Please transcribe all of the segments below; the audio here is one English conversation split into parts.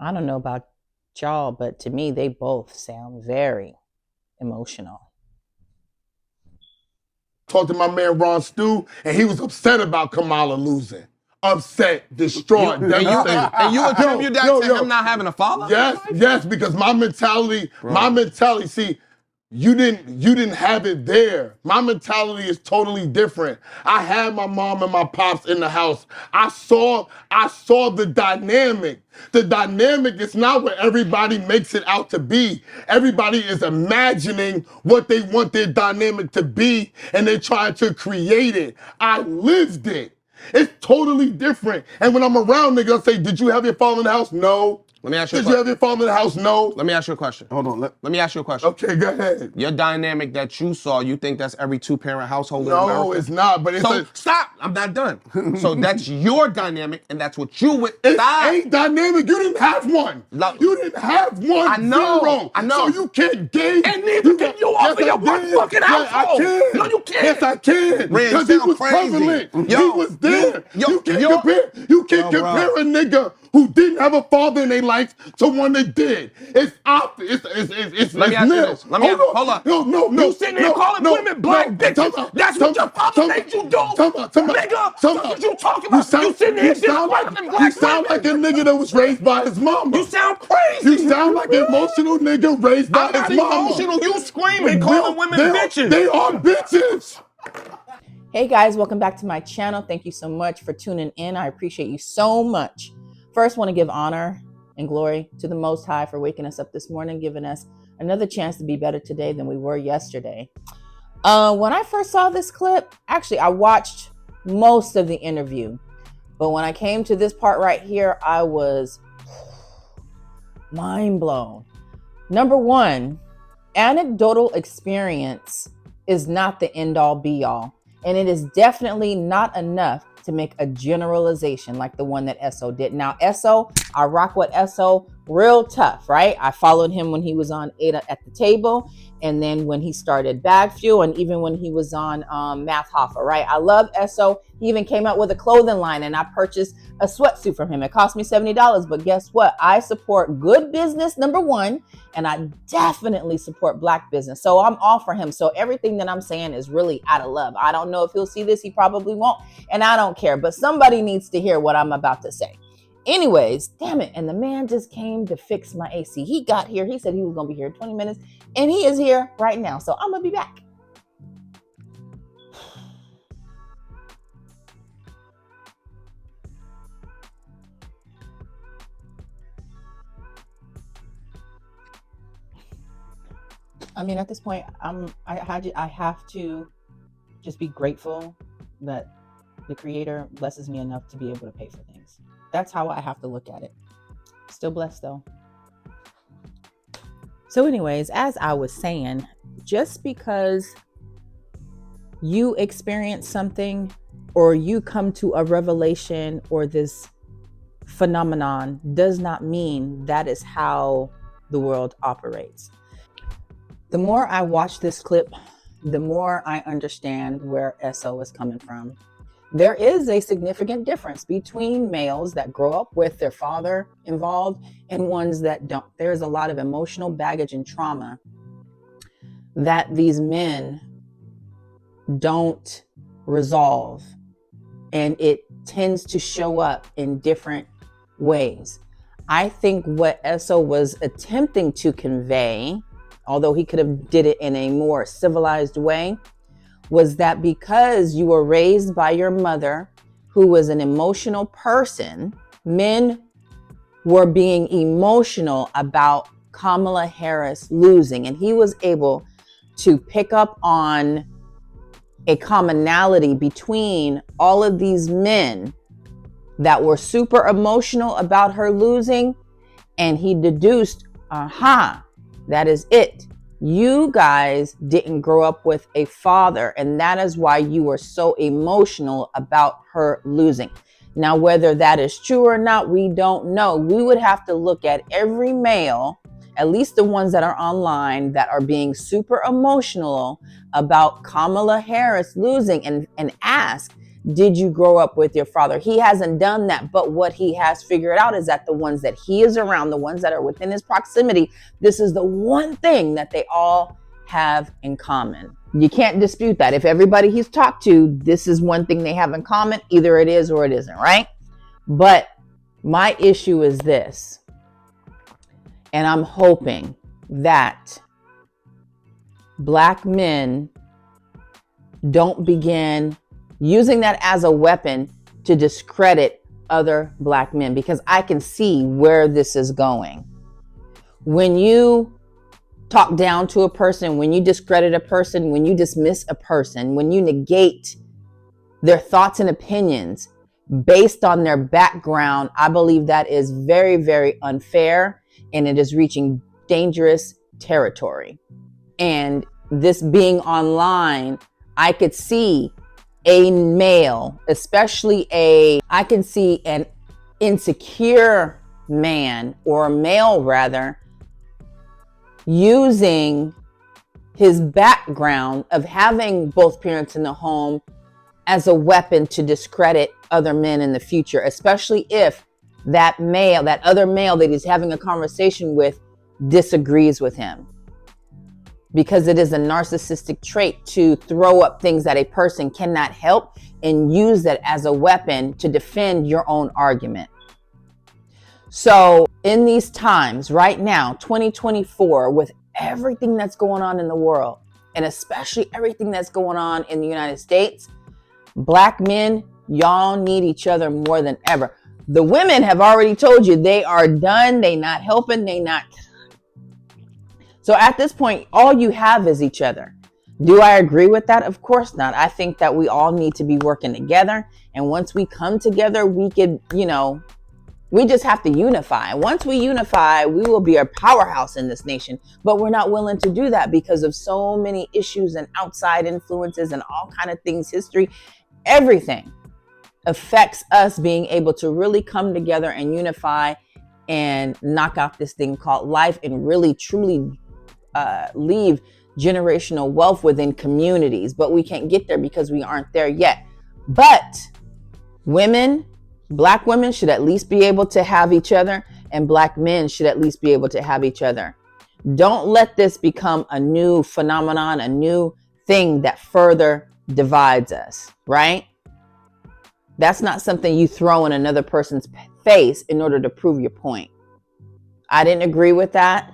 I don't know about y'all, but to me, they both sound very emotional. Talked to my man Ron Stu, and he was upset about Kamala losing. Upset, distraught, devastated. And you attribute that to him not having a father? Yes, because my mentality, see, you didn't have it there. My mentality is totally different. I had my mom and my pops in the house. I saw the dynamic. The dynamic is not what everybody makes it out to be. Everybody is imagining what they want their dynamic to be, and they're trying to create it. I lived it. It's totally different. And when I'm around niggas, I say, did you have your father in the house? No. Let me ask you a Did you have your father in the house? No. Let me ask you a question. Hold on. Let me ask you a question. Okay, go ahead. Your dynamic that you saw, you think that's every two-parent household in America? No, it's not, but it's stop. I'm not done. So that's your dynamic, and that's what you would... It ain't dynamic. You didn't have one. You didn't have one. I know. Zero. I know. So you can't gauge. And neither can you off of your fucking household. I can. No, you can't. Yes, I can. Ren, Because you he was sound crazy. prevalent. Yo, he was there. You can't compare a nigga who didn't have a father in their life to one that did. It's opposite. It's Let me ask you this. Hold on. No. You sitting there calling women black bitches. That's what your father made you do. Nigga, that's what you talking about. You sitting there disrespecting black women. You sound like a nigga that was raised by his mama. You sound crazy. You sound like an emotional nigga raised by his mama. I'm not emotional. You screaming, calling women bitches. They are bitches. Hey guys, welcome back to my channel. Thank you so much for tuning in. I appreciate you so much. First, want to give honor and glory to the Most High for waking us up this morning, giving us another chance to be better today than we were yesterday. When I first saw this clip, actually, I watched most of the interview. But when I came to this part right here, I was mind blown. Number one, anecdotal experience is not the end all be all. And it is definitely not enough to make a generalization like the one that Esso did. Now, Esso, I rock with Esso real tough, right? I followed him when he was on Ada at the Table, and then when he started Bag Fuel, and even when he was on Math Hoffa, right? I love Esso. He even came out with a clothing line, and I purchased a sweatsuit from him. It cost me $70, but guess what? I support good business, number one, and I definitely support black business. So I'm all for him. So everything that I'm saying is really out of love. I don't know if he'll see this. He probably won't, and I don't care, but somebody needs to hear what I'm about to say. Anyways, damn it. And the man just came to fix my AC. He got here. He said he was going to be here in 20 minutes, and he is here right now. So I'm going to be back. I mean, at this point, I have to just be grateful that the Creator blesses me enough to be able to pay for things. That's how I have to look at it. Still blessed though. So anyways, as I was saying, just because you experience something or you come to a revelation or this phenomenon does not mean that is how the world operates. The more I watch this clip, the more I understand where Esso is coming from. There is a significant difference between males that grow up with their father involved and ones that don't. There's a lot of emotional baggage and trauma that these men don't resolve, and it tends to show up in different ways. I think what Esso was attempting to convey, although he could have did it in a more civilized way, was that because you were raised by your mother, who was an emotional person, men were being emotional about Kamala Harris losing. And he was able to pick up on a commonality between all of these men that were super emotional about her losing. And he deduced, that is it. You guys didn't grow up with a father, and that is why you were so emotional about her losing. Now, whether that is true or not, we don't know. We would have to look at every male, at least the ones that are online, that are being super emotional about Kamala Harris losing and ask, Did you grow up with your father? He hasn't done that, but what he has figured out is that the ones that he is around, the ones that are within his proximity, this is the one thing that they all have in common. You can't dispute that. If everybody he's talked to, this is one thing they have in common, either it is or it isn't, right? But my issue is this, and I'm hoping that Black men don't begin using that as a weapon to discredit other Black men, because I can see where this is going. When you talk down to a person, when you discredit a person, when you dismiss a person, when you negate their thoughts and opinions based on their background, I believe that is very, very unfair, and it is reaching dangerous territory. And this being online, I could see a male, I can see an insecure man, or a male rather, using his background of having both parents in the home as a weapon to discredit other men in the future, especially if that other male that he's having a conversation with disagrees with him. Because it is a narcissistic trait to throw up things that a person cannot help and use that as a weapon to defend your own argument. So in these times right now, 2024, with everything that's going on in the world, and especially everything that's going on in the United States, Black men, y'all need each other more than ever. The women have already told you they are done. They not helping. So at this point, all you have is each other. Do I agree with that? Of course not. I think that we all need to be working together. And once we come together, we could, we just have to unify. Once we unify, we will be a powerhouse in this nation. But we're not willing to do that because of so many issues and outside influences and all kind of things, history, everything affects us being able to really come together and unify and knock out this thing called life and really, truly leave generational wealth within communities. But we can't get there because we aren't there yet. But Black women should at least be able to have each other, and Black men should at least be able to have each other. Don't let this become a new phenomenon, a new thing that further divides us, right? That's not something you throw in another person's face in order to prove your point. I didn't agree with that.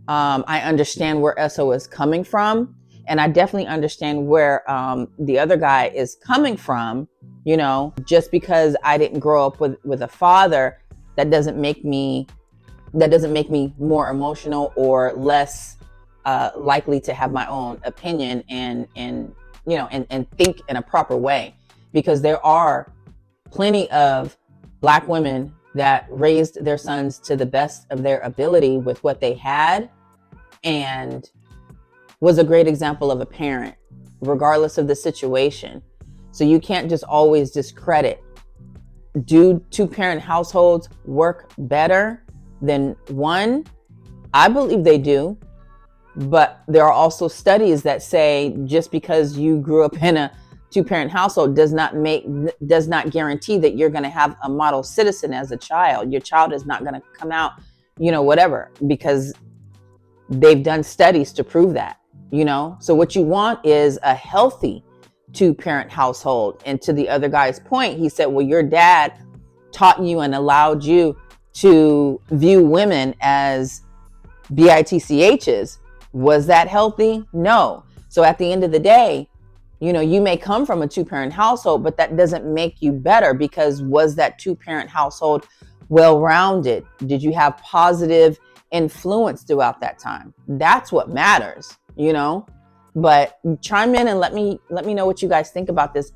I understand where Esso is coming from, and I definitely understand where the other guy is coming from. Just because I didn't grow up with a father, that doesn't make me more emotional or less likely to have my own opinion and think in a proper way, because there are plenty of Black women that raised their sons to the best of their ability with what they had, and was a great example of a parent, regardless of the situation. So you can't just always discredit. Do two-parent households work better than one? I believe they do. But there are also studies that say just because you grew up in a two-parent household does not guarantee that you're going to have a model citizen as a child. Your child is not going to come out, whatever, because they've done studies to prove that, So what you want is a healthy two-parent household. And to the other guy's point, he said, well, your dad taught you and allowed you to view women as bitchs. Was that healthy? No. So at the end of the day, you may come from a two-parent household, but that doesn't make you better, because was that two-parent household well-rounded? Did you have positive influence throughout that time? That's what matters, But chime in and let me know what you guys think about this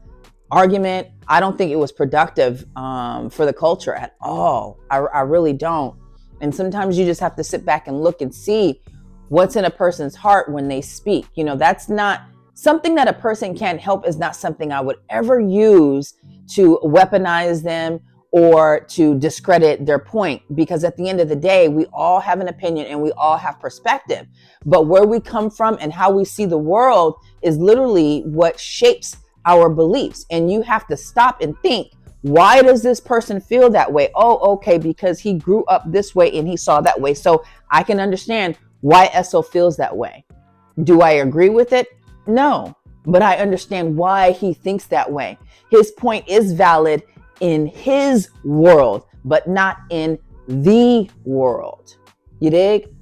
argument. I don't think it was productive for the culture at all. I really don't. And sometimes you just have to sit back and look and see what's in a person's heart when they speak. That's not something that a person can't help, is not something I would ever use to weaponize them or to discredit their point, because at the end of the day, we all have an opinion and we all have perspective. But where we come from and how we see the world is literally what shapes our beliefs. And you have to stop and think, why does this person feel that way? Oh, okay, because he grew up this way and he saw that way. So I can understand why Esso feels that way. Do I agree with it? No, but I understand why he thinks that way. His point is valid in his world, but not in the world. You dig?